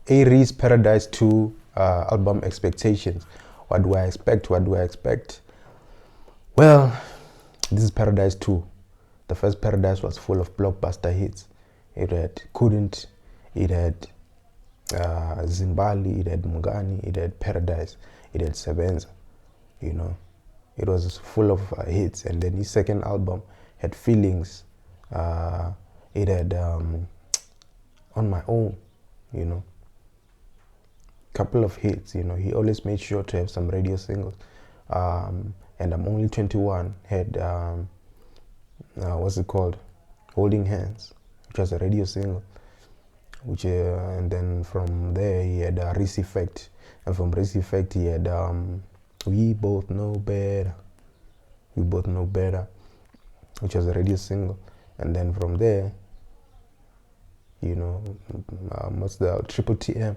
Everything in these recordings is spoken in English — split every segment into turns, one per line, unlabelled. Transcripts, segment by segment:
A-Reece Paradise 2 album expectations. What do I expect? What do I expect? Well, this is Paradise 2. The first Paradise was full of blockbuster hits. It had Couldn't, it had Zimbali, it had Mungani, it had Paradise, it had Sebenza, you know. It was full of hits. And then his second album had Feelings. It had On My Own, you know. Couple of hits, you know. He always made sure to have some radio singles. And I'm Only 21 had, what's it called? Holding Hands, which was a radio single. Which and then from there he had Reece Effect, and from Reece Effect he had We Both Know Better, We Both Know Better, which was a radio single. And then from there, you know, what's the Triple TM?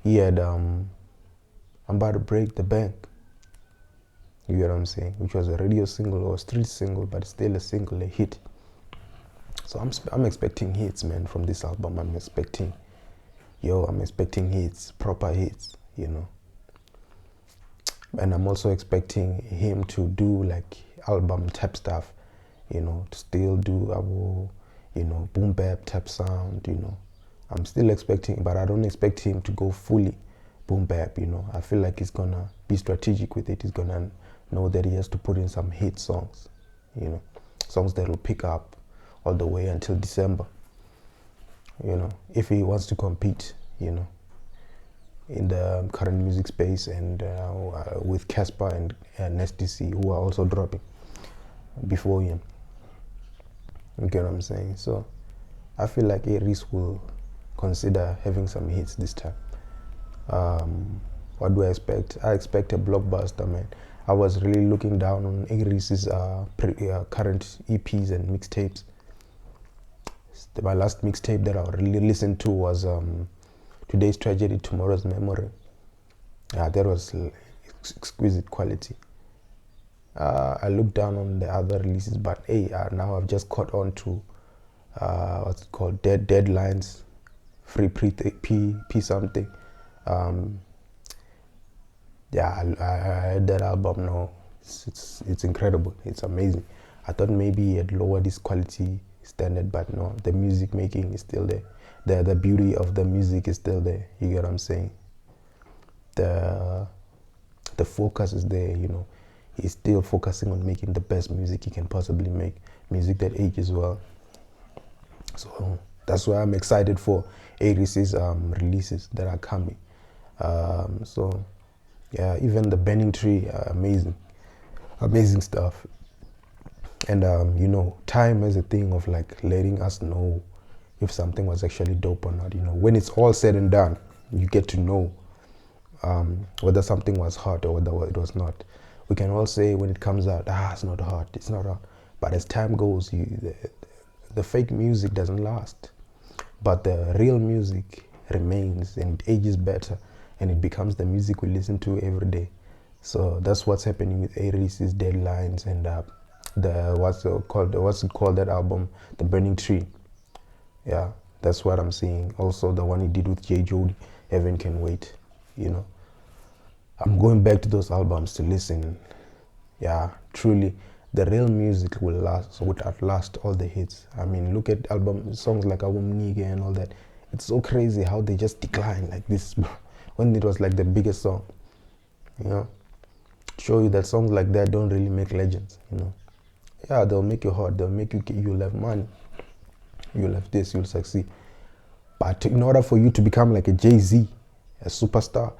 He had I'm About to Break the Bank. You get what I'm saying? Which was a radio single or a street single, but still a single, a hit. So I'm expecting hits, man, from this album. I'm expecting hits, proper hits, you know. And I'm also expecting him to do like album type stuff, you know, to still do you know, boom bap type sound, you know. I'm still expecting, but I don't expect him to go fully boom bap, you know. I feel like he's gonna be strategic with it. He's gonna know that he has to put in some hit songs, you know, songs that will pick up all the way until December, you know, if he wants to compete, you know, in the current music space, and with Casper and Nasty C, who are also dropping before him. You get what I'm saying? So I feel like A-Reece will consider having some hits this time. What do I expect? I expect a blockbuster, man. I was really looking down on A-Reece's current EPs and mixtapes. My last mixtape that I really listened to was Today's Tragedy, Tomorrow's Memory. That was exquisite quality. I looked down on the other releases, but hey, now I've just caught on to what's it called, Deadlines, Free P something. Yeah, I heard that album now. It's incredible. It's amazing. I thought maybe he had lowered his quality standard, but no, the music making is still there. The beauty of the music is still there. You get what I'm saying? The focus is there, you know. He's still focusing on making the best music he can possibly make, music that ages well. So that's why I'm excited for A-Reece's releases that are coming. So yeah, even the Burning Tree, amazing stuff. And you know, time is a thing of like letting us know if something was actually dope or not. You know, when it's all said and done, you get to know whether something was hot or whether it was not. We can all say when it comes out, it's not hot, it's not hot. But as time goes, the fake music doesn't last. But the real music remains and ages better, and it becomes the music we listen to every day. So that's what's happening with A-Reece's Deadlines and what's it called, that album, The Burning Tree. Yeah, that's what I'm seeing. Also the one he did with J. Jody, Heaven Can Wait, you know. I'm going back to those albums to listen. Yeah, truly, the real music would outlast all the hits. I mean, look at songs like Album Nigga and all that. It's so crazy how they just decline like this when it was like the biggest song, you know. Show you that songs like that don't really make legends, you know. Yeah, they'll make you hot, they'll make you'll have money, you'll have this, you'll succeed. But in order for you to become like a Jay-Z, a superstar,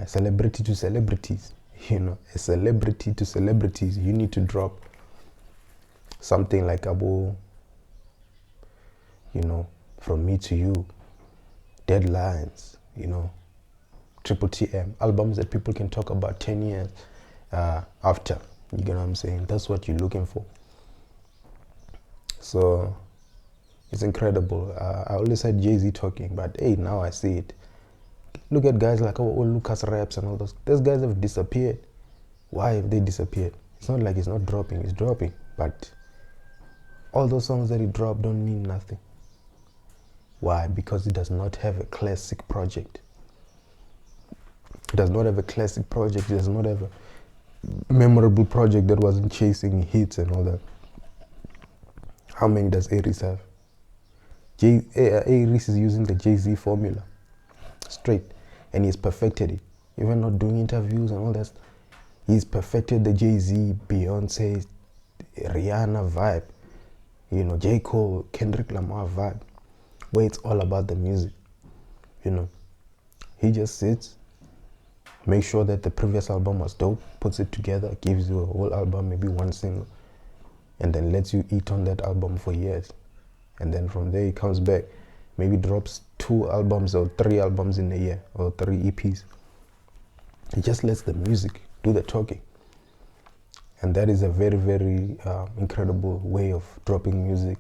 celebrity to celebrities, you know, a celebrity to celebrities, you need to drop something like you know, From Me to You, Deadlines, you know, Triple TM, albums that people can talk about 10 years after. You get what I'm saying? That's what you're looking for. So it's incredible. I always had Jay-Z talking, but hey, now I see it. Look at guys like Lucas Raps and all those. Those guys have disappeared. Why have they disappeared? It's not like it's not dropping, it's dropping. But all those songs that he dropped don't mean nothing. Why? Because it does not have a classic project. It does not have a classic project. It does not have a memorable project that wasn't chasing hits and all that. How many does A-Reece have? A-Reece is using the Jay-Z formula straight, and he's perfected it. Even not doing interviews and all that, he's perfected the Jay-Z, Beyonce, Rihanna vibe, you know, J. Cole, Kendrick Lamar vibe, where it's all about the music, you know. He just sits, makes sure that the previous album was dope, puts it together, gives you a whole album, maybe one single, and then lets you eat on that album for years. And then from there he comes back, maybe drops 2 albums or 3 albums in a year, or 3 EPs. He just lets the music do the talking. And that is a very, very incredible way of dropping music.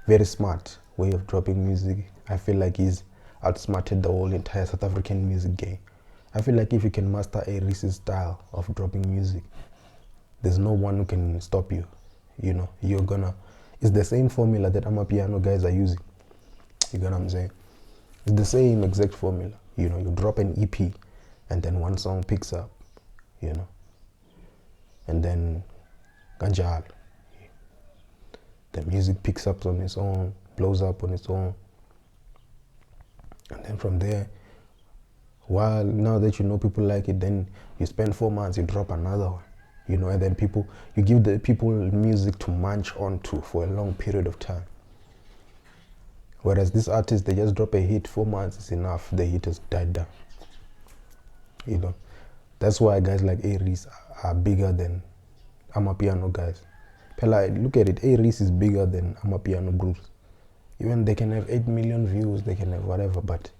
Very smart way of dropping music. I feel like he's outsmarted the whole entire South African music game. I feel like if you can master A-Reece's style of dropping music, there's no one who can stop you. You know, it's the same formula that Amapiano guys are using. You get what I'm saying? It's the same exact formula. You know, you drop an EP and then one song picks up, you know. And then Ganjal, the music picks up on its own, blows up on its own. And then from there, while now that you know people like it, then you spend 4 months, you drop another one, you know, and then you give the people music to munch onto for a long period of time. Whereas this artist, they just drop a hit, 4 months is enough, the hit has died down. You know, that's why guys like A-Reece are bigger than Amapiano guys. Pella, look at it, A-Reece is bigger than Amapiano groups. Even they can have 8 million views, they can have whatever, but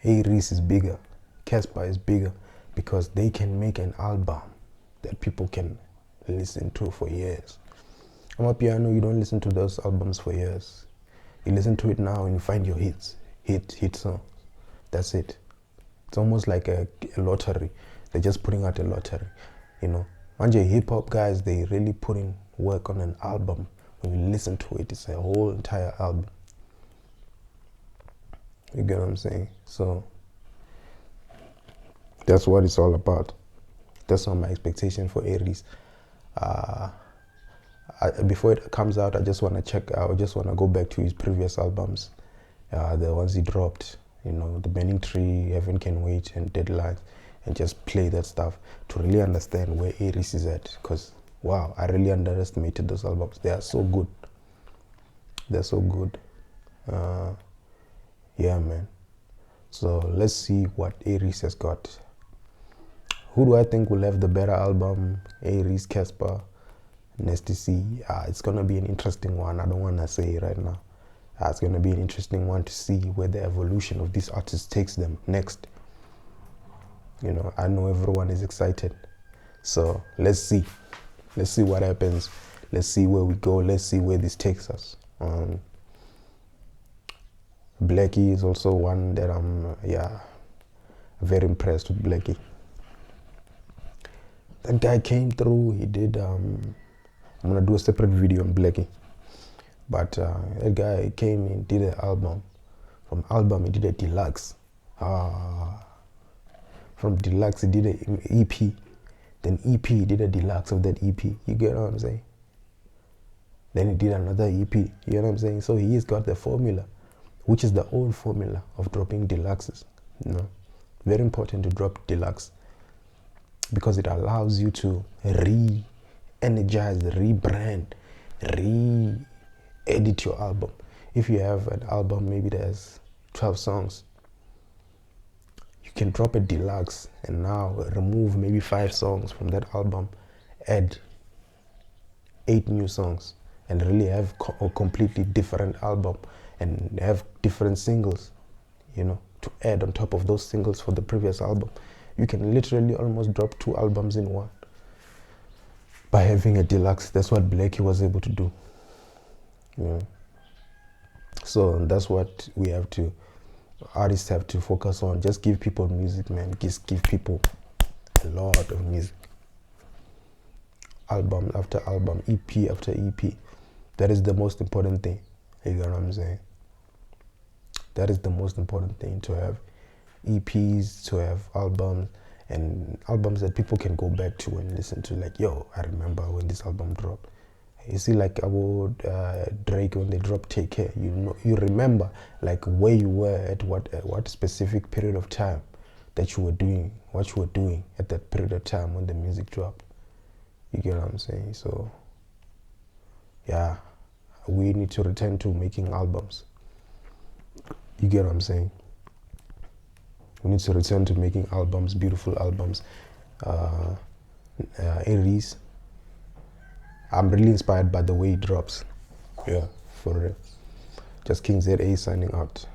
A-Reece is bigger, Casper is bigger, because they can make an album that people can listen to for years. Amapiano, you don't listen to those albums for years. You listen to it now and you find your hit song. That's it. It's almost like a lottery. They're just putting out a lottery, you know. Manje hip-hop guys, they really put in work on an album. When you listen to it, it's a whole entire album. You get what I'm saying? So that's what it's all about. That's not my expectation for A-Reece. Before it comes out, I just want to go back to his previous albums, the ones he dropped, you know, The Burning Tree, Heaven Can Wait, and Deadlines, and just play that stuff to really understand where A-Reece is at. Because, wow, I really underestimated those albums. They are so good. They're so good. Yeah, man. So let's see what A-Reece has got. Who do I think will have the better album? A-Reece, Casper, Nasty C. It's going to be an interesting one. I don't want to say it right now. It's going to be an interesting one to see where the evolution of these artists takes them next. You know, I know everyone is excited. So let's see. Let's see what happens. Let's see where we go. Let's see where this takes us. Blackie is also one that I'm, very impressed with Blackie. That guy came through. He did, I'm going to do a separate video on Blackie. But that guy came and did an album. From album, he did a deluxe. From deluxe, he did an EP. Then EP, he did a deluxe of that EP. You get what I'm saying? Then he did another EP. You know what I'm saying? So he's got the formula, which is the old formula of dropping deluxes. You know, very important to drop deluxe because it allows you to re-energize, rebrand, re-edit your album. If you have an album, maybe there's 12 songs, you can drop a deluxe and now remove maybe 5 songs from that album, add 8 new songs, and really have a completely different album and have different singles, you know, to add on top of those singles for the previous album. You can literally almost drop 2 albums in one by having a deluxe. That's what Blackie was able to do. You know? So that's what we have to, artists have to focus on. Just give people music, man. Just give people a lot of music. Album after album, EP after EP. That is the most important thing. You know what I'm saying? That is the most important thing, to have EPs, to have albums, and albums that people can go back to and listen to. Like, yo, I remember when this album dropped. You see, like about Drake, when they dropped Take Care, you know, you remember like where you were at what specific period of time that you were doing, what you were doing at that period of time when the music dropped. You get what I'm saying? So yeah, we need to return to making albums. You get what I'm saying? We need to return to making albums, beautiful albums. A-Reece, I'm really inspired by the way he drops. Yeah, for real. Just King ZA signing out.